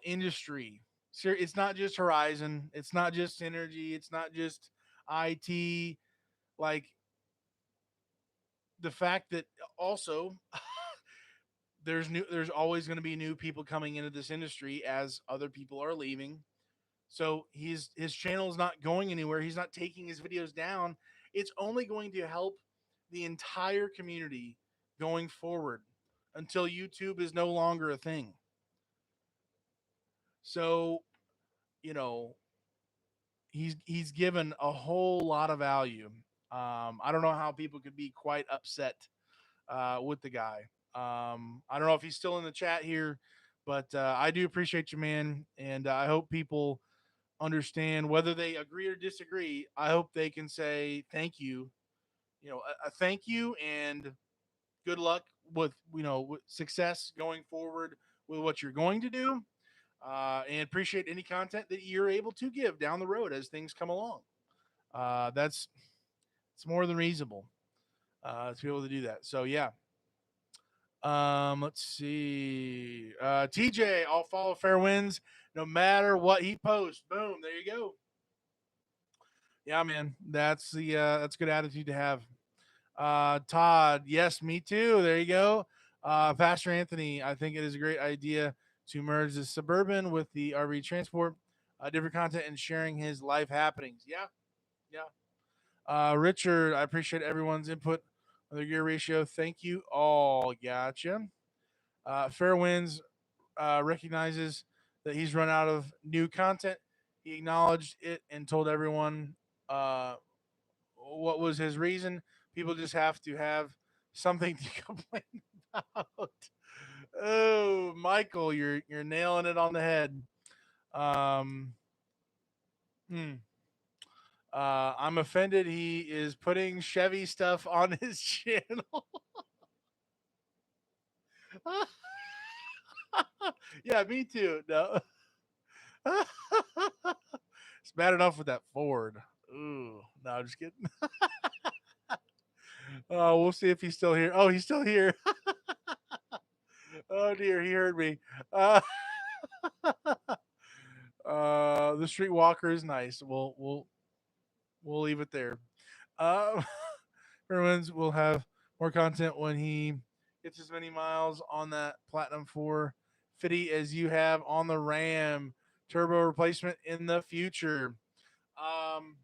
industry. It's not just Horizon. It's not just Synergy. It's not just IT. Like the fact that also there's always going to be new people coming into this industry as other people are leaving. So his channel is not going anywhere. He's not taking his videos down. It's only going to help the entire community going forward until YouTube is no longer a thing. So, you know, he's given a whole lot of value. I don't know how people could be quite upset with the guy. I don't know if he's still in the chat here, but I do appreciate you, man, and I hope people understand whether they agree or disagree. I hope they can say thank you, a thank you, and good luck with with success going forward with what you're going to do, and appreciate any content that you're able to give down the road as things come along. That's it's more than reasonable to be able to do that. So yeah. Let's see. TJ, I'll follow Fair Winds no matter what he posts. Boom, there you go. Yeah, man, that's a good attitude to have. Todd, yes, me too. There you go. Pastor Anthony, I think it is a great idea to merge the suburban with the RV transport, different content, and sharing his life happenings. Yeah, yeah. Richard, I appreciate everyone's input on the gear ratio. Thank you all. Gotcha. Fair Winds recognizes that he's run out of new content. He acknowledged it and told everyone uh, what was his reason. People just have to have something to complain about. Oh, Michael, you're nailing it on the head. Um, hmm. I'm offended he is putting Chevy stuff on his channel. Yeah, me too. No. It's bad enough with that Ford. Ooh, no, I'm just kidding. We'll see if he's still here. Oh, he's still here. Oh dear, he heard me. Uh, the streetwalker is nice. We'll leave it there. Uh, Everyone's will have more content when he gets as many miles on that Platinum 450 as you have on the Ram turbo replacement in the future. Um,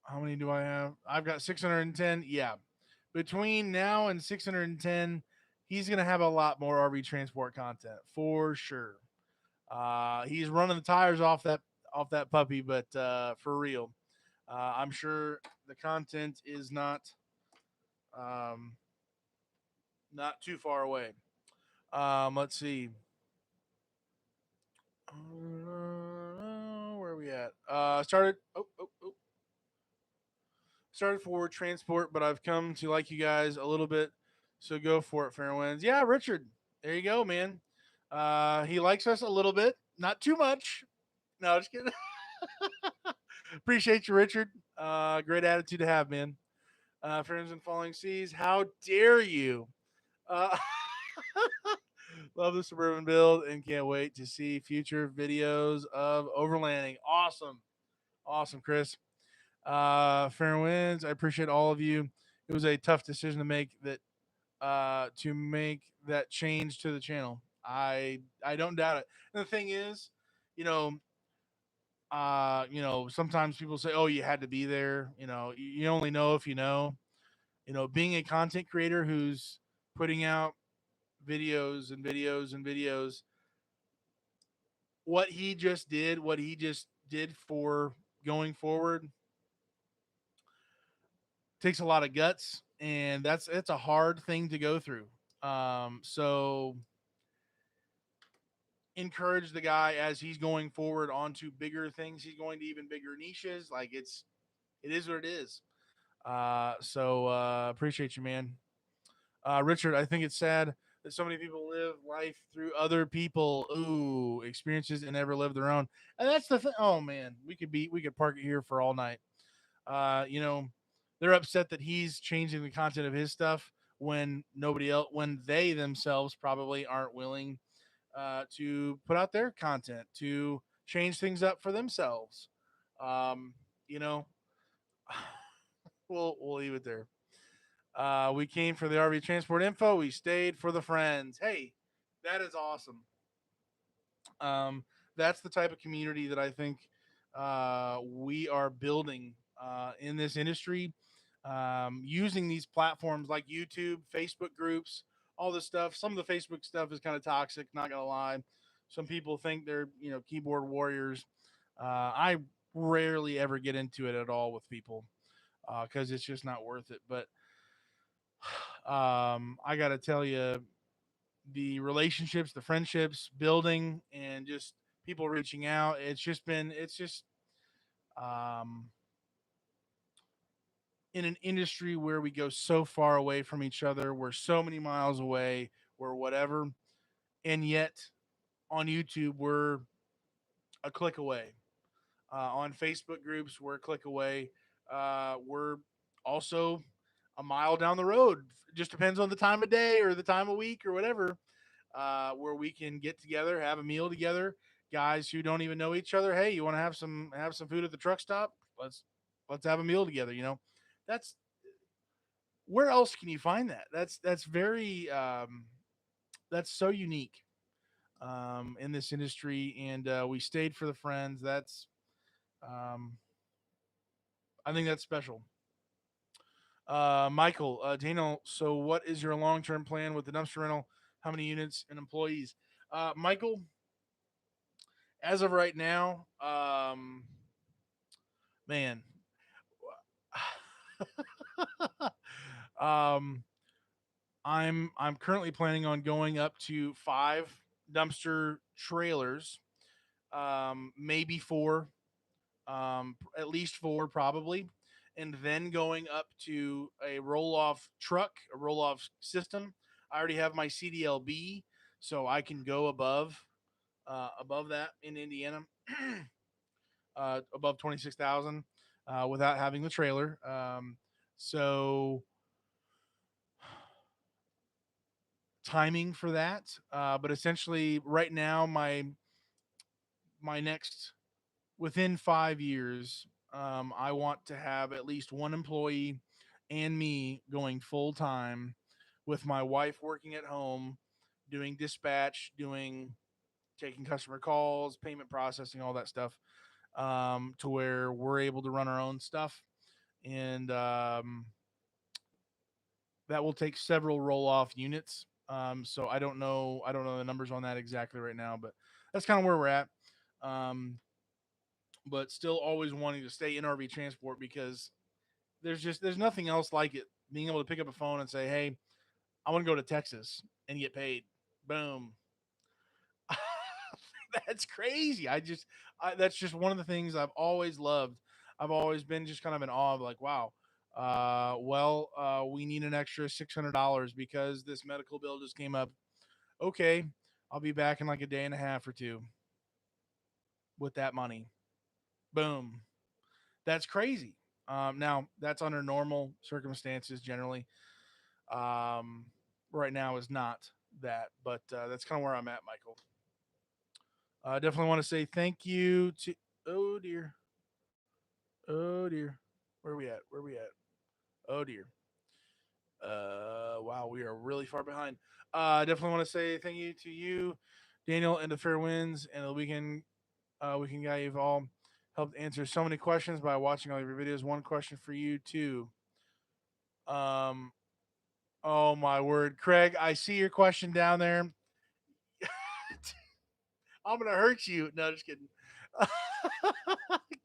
how many do I have? I've got 610. Yeah. Between now and 610, he's going to have a lot more RV transport content for sure. He's running the tires off that puppy, but for real, I'm sure the content is um, not too far away. Let's see. Where are we at? Started for transport, but I've come to like you guys a little bit. So go for it, Fairwinds. Yeah, Richard. There you go, man. He likes us a little bit, not too much. No, just kidding. Appreciate you, Richard. Great attitude to have, man. Friends and Falling Seas, how dare you? Uh, love the suburban build and can't wait to see future videos of overlanding. Awesome. Awesome, Chris. Fair winds. I appreciate all of you. It was a tough decision to make that change to the channel. I don't doubt it. And the thing is, you know, sometimes people say, "Oh, you had to be there." You only know if you know. Being a content creator who's putting out videos and videos and videos, what he just did for going forward takes a lot of guts, and it's a hard thing to go through. So encourage the guy as he's going forward onto bigger things. He's going to even bigger niches. Like it is what it is. So appreciate you, man. Richard, I think it's sad that so many people live life through other people experiences and never live their own. And that's the thing. Oh man, we could park it here for all night. Uh, you know, they're upset that he's changing the content of his stuff when they themselves probably aren't willing to put out their content to change things up for themselves. Um, you know, we'll leave it there. We came for the RV transport info. We stayed for the friends. Hey, that is awesome. That's the type of community that I think we are building in this industry, using these platforms like YouTube, Facebook groups, all this stuff. Some of the Facebook stuff is kind of toxic, not gonna lie. Some people think they're, keyboard warriors. I rarely ever get into it at all with people because it's just not worth it. But I got to tell you, the relationships, the friendships building, and just people reaching out. It's just um, in an industry where we go so far away from each other, we're so many miles away, we're whatever, and yet on YouTube we're a click away. On Facebook groups, we're a click away. We're also a mile down the road. It just depends on the time of day or the time of week or whatever. Where we can get together, have a meal together. Guys who don't even know each other, hey, you want to have some food at the truck stop? Let's have a meal together. That's where else can you find that? That's very that's so unique in this industry, and we stayed for the friends. Um, I think that's special. Michael, Daniel, so what is your long term plan with the dumpster rental? How many units and employees? Michael, as of right now, man, um, I'm currently planning on going up to 5 dumpster trailers, maybe 4, at least 4 probably, and then going up to a roll off truck, a roll off system. I already have my CDLB, so I can go above that in Indiana, above 26,000 without having the trailer. So timing for that, but essentially right now my next within 5 years, I want to have at least one employee and me going full time, with my wife working at home, doing dispatch, doing taking customer calls, payment processing, all that stuff, to where we're able to run our own stuff, and that will take several roll off units. So I don't know the numbers on that exactly right now, but that's kind of where we're at. Um, but still always wanting to stay in RV transport because there's nothing else like it. Being able to pick up a phone and say, "Hey, I want to go to Texas and get paid." Boom. That's crazy. That's just one of the things I've always loved. I've always been just kind of in awe of like, wow. We need an extra $600 because this medical bill just came up. Okay, I'll be back in like a day and a half or two with that money. Boom. That's crazy. Now that's under normal circumstances generally. Um, right now is not that, but that's kind of where I'm at, Michael. I definitely want to say thank you to. Oh dear. Oh dear. Where are we at? Where are we at? Oh dear. Wow, we are really far behind. I definitely want to say thank you to you, Daniel, and the Fair Winds and the weekend guy. You've all helped answer so many questions by watching all of your videos. One question for you too. Um, oh my word, Craig, I see your question down there. I'm gonna hurt you. No, just kidding.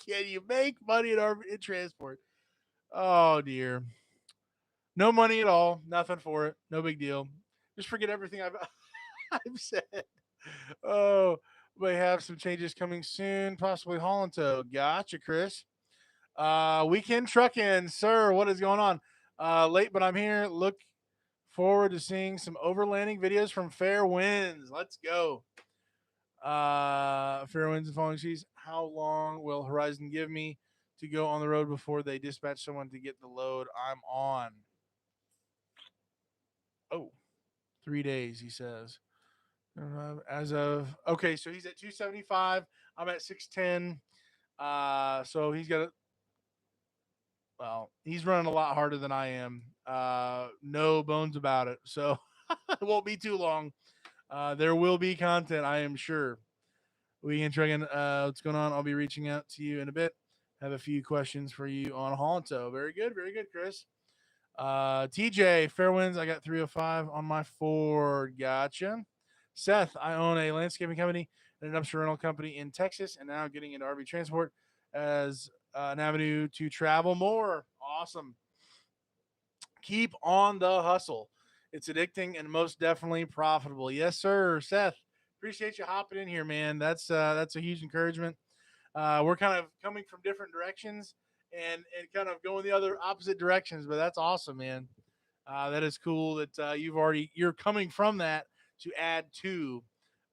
Can you make money in transport? Oh dear, no money at all. Nothing for it. No big deal. Just forget everything I've said. Oh, we have some changes coming soon. Possibly haul and tow. Gotcha, Chris. Weekend trucking, sir. What is going on? Late, but I'm here. Look forward to seeing some overlanding videos from Fair Winds. Let's go. Fair Winds and Falling Seas. How long will Horizon give me to go on the road before they dispatch someone to get the load I'm on? Oh, 3 days, he says. As of okay, so he's at 275. I'm at 610. So he's got a well, he's running a lot harder than I am. No bones about it. So it won't be too long. There will be content, I am sure. We can try again. What's going on? I'll be reaching out to you in a bit. Have a few questions for you on Honto. Very good, Chris. TJ Fairwinds. I got 305 on my Ford. Gotcha. Seth, I own a landscaping company and a dumpster rental company in Texas, and now getting into RV transport as an avenue to travel more. Awesome. Keep on the hustle. It's addicting and most definitely profitable. Yes, sir, Seth. Appreciate you hopping in here, man. That's a huge encouragement. We're kind of coming from different directions and kind of going the other opposite directions, but that's awesome, man. That is cool that you're coming from that to add to,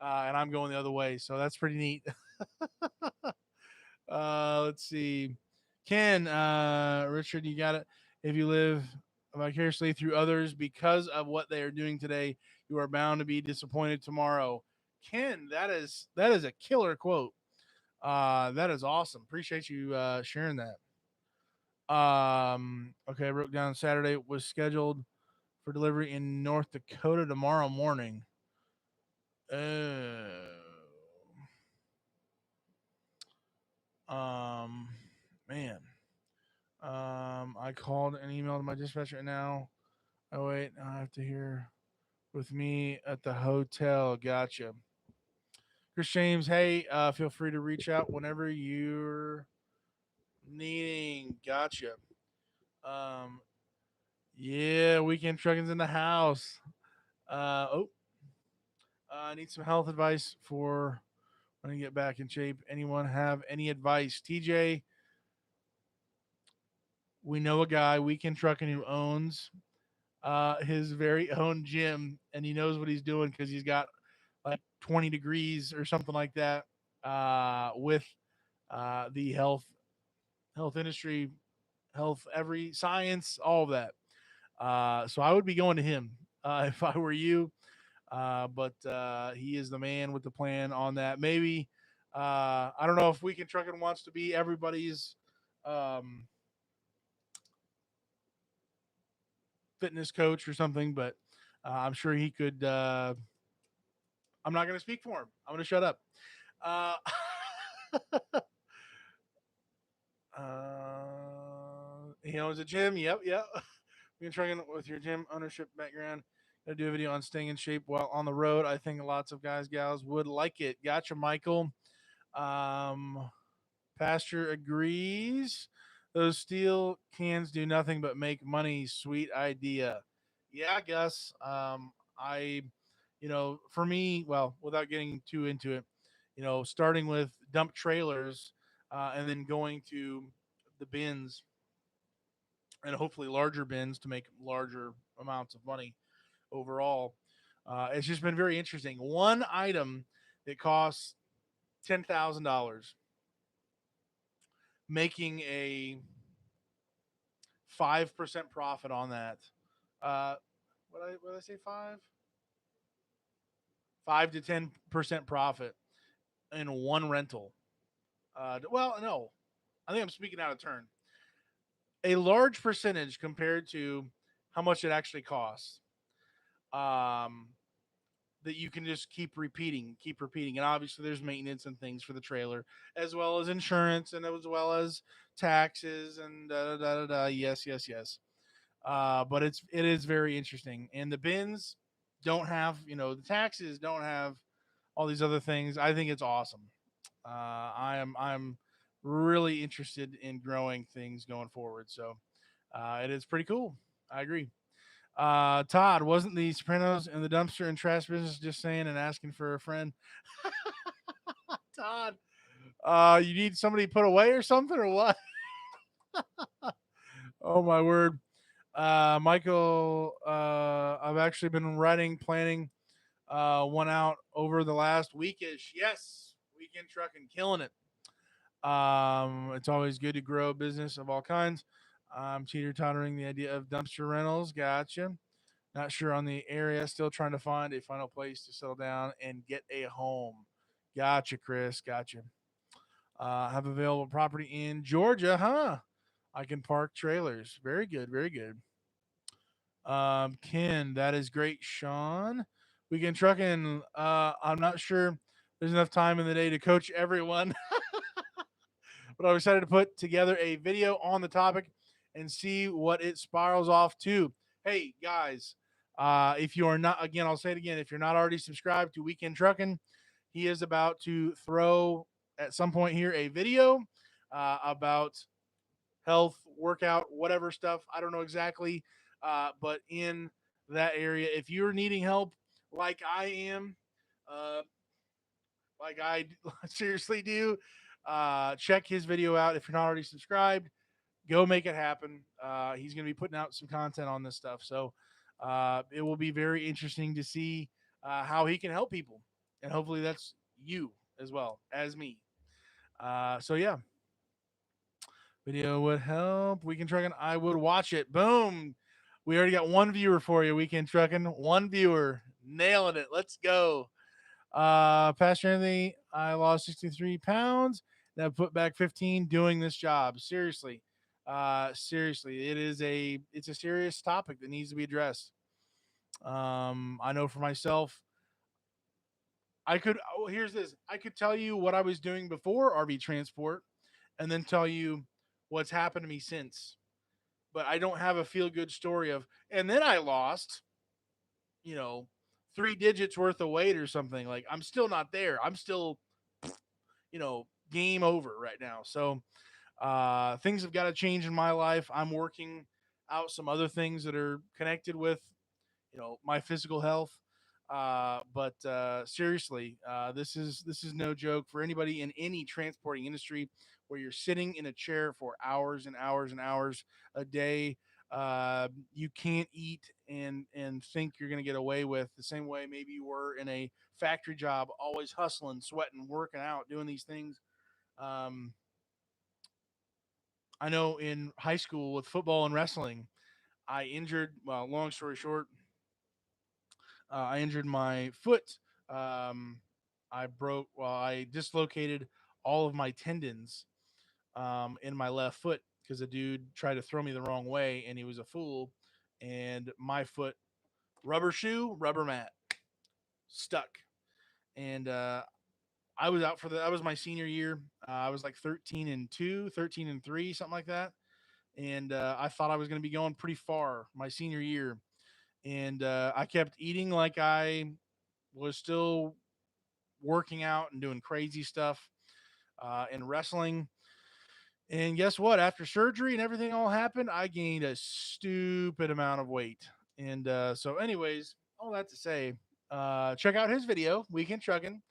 and I'm going the other way, so that's pretty neat. Let's see. Ken, Richard, you got it. If you live vicariously through others because of what they are doing today, you are bound to be disappointed tomorrow. Ken, that is a killer quote. That is awesome. Appreciate you sharing that. Okay, I wrote down Saturday was scheduled for delivery in North Dakota tomorrow morning. Uh, um, man. I called and emailed my dispatcher now. Oh wait, I have to hear with me at the hotel. Gotcha. Chris James, hey, feel free to reach out whenever you're needing. Gotcha. Um, yeah, weekend trucking's in the house. I need some health advice for when I get back in shape. Anyone have any advice? TJ, we know a guy, weekend trucking, who owns his very own gym, and he knows what he's doing because he's got like 20 degrees or something like that with the health industry, health every science, all of that. So I would be going to him if I were you. But he is the man with the plan on that. Maybe I don't know if Weekend Trucking wants to be everybody's um, fitness coach or something, but I'm sure he could. I'm not going to speak for him. I'm going to shut up. Uh, he owns a gym. Yep, yep. We've been trying with your gym ownership background. Gonna do a video on staying in shape while on the road. I think lots of guys, gals would like it. Gotcha, Michael. Um, Pastor agrees. Those steel cans do nothing but make money. Sweet idea. Yeah, Gus. For me, well, without getting too into it, starting with dump trailers and then going to the bins and hopefully larger bins to make larger amounts of money overall. It's just been very interesting. One item that costs $10,000, making a 5% profit on that. Uh, what did I say? 5 to 10% profit in one rental. Well, no, I think I'm speaking out of turn. A large percentage compared to how much it actually costs. Um, that you can just keep repeating. And obviously, there's maintenance and things for the trailer, as well as insurance, and as well as taxes and da da da da. Da. Yes, yes, yes. But it is very interesting. And the bins don't have, the taxes don't have all these other things. I think it's awesome. I'm really interested in growing things going forward. So it is pretty cool. I agree. Todd, wasn't the Sopranos in the dumpster and trash business just saying and asking for a friend? Todd, you need somebody put away or something or what? Oh my word. Michael, I've actually been planning one out over the last weekish. Yes, weekend trucking, killing it. It's always good to grow a business of all kinds. I'm teeter tottering the idea of dumpster rentals. Gotcha. Not sure on the area. Still trying to find a final place to settle down and get a home. Gotcha, Chris. Gotcha. Have available property in Georgia, huh? I can park trailers. Very good. Very good. Ken, that is great. Sean, weekend trucking. I'm not sure there's enough time in the day to coach everyone, but I'm excited to put together a video on the topic and see what it spirals off to. Hey, guys, If you are not, again, I'll say it again, if you're not already subscribed to Weekend Trucking, he is about to throw at some point here a video about health, workout, whatever stuff. I don't know exactly, but in that area, if you're needing help like I am, uh, like I seriously do, check his video out. If you're not already subscribed, go make it happen. He's going to be putting out some content on this stuff. So it will be very interesting to see how he can help people. And hopefully that's you as well as me. So yeah, video would help. Weekend Trucking, I would watch it. Boom. We already got one viewer for you, Weekend Trucking. One viewer. Nailing it. Let's go. Pastor Anthony, I lost 63 pounds. And I've put back 15 doing this job. Seriously. Seriously, it's a serious topic that needs to be addressed. I know for myself, here's this. I could tell you what I was doing before RV transport and then tell you what's happened to me since. But I don't have a feel good story of, and then I lost, you know, 3 digits worth of weight or something. Like I'm still not there. I'm still, game over right now. So things have got to change in my life. I'm working out some other things that are connected with, my physical health. But seriously, this is no joke for anybody in any transporting industry where you're sitting in a chair for hours and hours and hours a day. You can't eat and think you're going to get away with the same way maybe you were in a factory job, always hustling, sweating, working out, doing these things. Um, I know in high school with football and wrestling, I injured. Well, long story short, I injured my foot. Um, I dislocated all of my tendons in my left foot because a dude tried to throw me the wrong way and he was a fool. And my foot, rubber shoe, rubber mat, stuck. And I was out that was my senior year. I was like 13-2, 13-3, something like that. And I thought I was going to be going pretty far my senior year. And I kept eating like I was still working out and doing crazy stuff in wrestling. And guess what? After surgery and everything all happened, I gained a stupid amount of weight. And so, anyways, all that to say, check out his video, Weekend Trucking,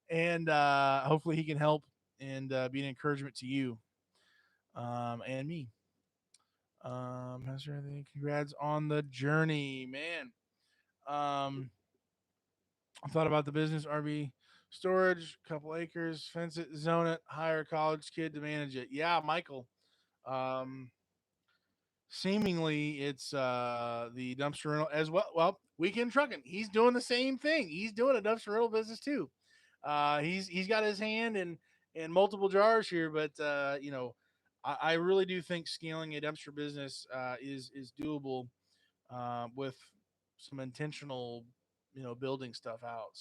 and hopefully he can help and be an encouragement to you and me. Pastor Anthony, congrats on the journey, man. Um, I thought about the business RV storage, couple acres, fence it, zone it, hire a college kid to manage it. Yeah, Michael. Um, Seemingly it's the dumpster rental as well. Well, Weekend Trucking, he's doing the same thing. He's doing a dumpster rental business too. He's got his hand in multiple jars here, but I really do think scaling a dumpster business is doable with some intentional, building stuff out.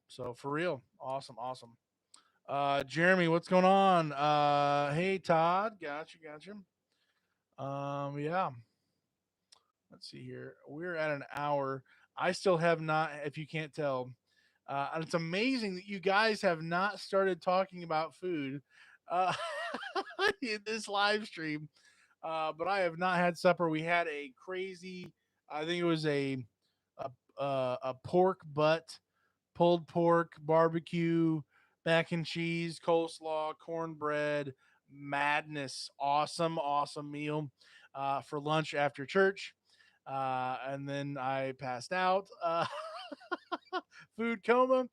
So for real, awesome, awesome. Jeremy, what's going on? Hey Todd, gotcha. Yeah. Let's see here. We're at an hour. I still have not, if you can't tell, and it's amazing that you guys have not started talking about food uh, in this live stream. But I have not had supper. We had a crazy, I think it was a pork butt, pulled pork, barbecue, mac and cheese, coleslaw, cornbread, madness. Awesome, awesome meal for lunch after church. And then I passed out, food coma,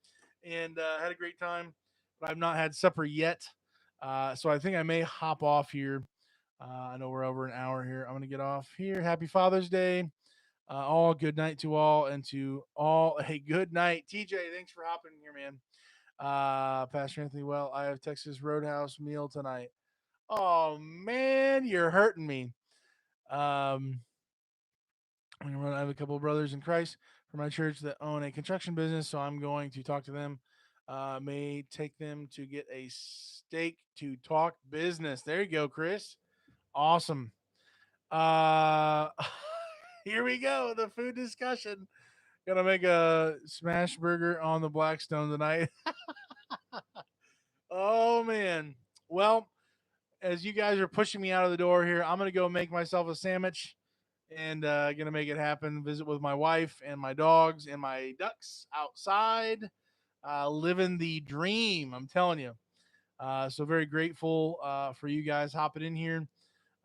and had a great time. But I've not had supper yet. So I think I may hop off here. I know we're over an hour here. I'm going to get off here. Happy Father's Day. All good night to all, and to all a good night. TJ, thanks for hopping here, man. Pastor Anthony, well, I have Texas Roadhouse meal tonight. Oh man, you're hurting me. Um, I have a couple of brothers in Christ from my church that own a construction business, so I'm going to talk to them. May take them to get a steak to talk business. There you go, Chris. Awesome. Uh, Here we go. The food discussion. Gonna make a smash burger on the Blackstone tonight. Oh man. Well, as you guys are pushing me out of the door here, I'm gonna go make myself a sandwich and gonna make it happen. Visit with my wife and my dogs and my ducks outside, living the dream. I'm telling you. So very grateful for you guys hopping in here.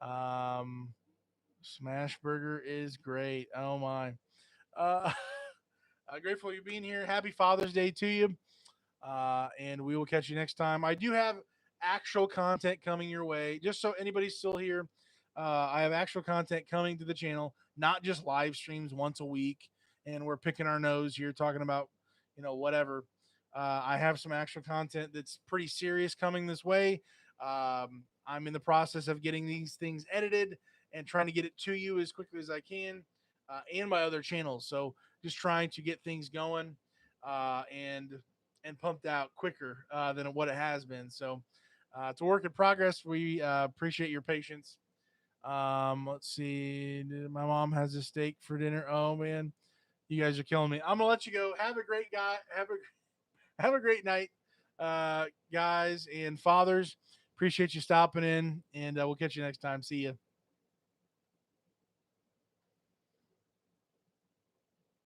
Um, Smash Burger is great. Oh my. Uh, grateful you being here. Happy Father's Day to you. And we will catch you next time. I do have actual content coming your way. Just so anybody's still here, I have actual content coming to the channel, not just live streams once a week. And we're picking our nose here, talking about, whatever. I have some actual content that's pretty serious coming this way. I'm in the process of getting these things edited and trying to get it to you as quickly as I can, and my other channels. So just trying to get things going. And pumped out quicker than what it has been. So it's a work in progress. We appreciate your patience. Let's see. My mom has a steak for dinner. Oh man, you guys are killing me. I'm gonna let you go. Have a great guy. Have a great night, guys and fathers. Appreciate you stopping in, and we'll catch you next time. See you.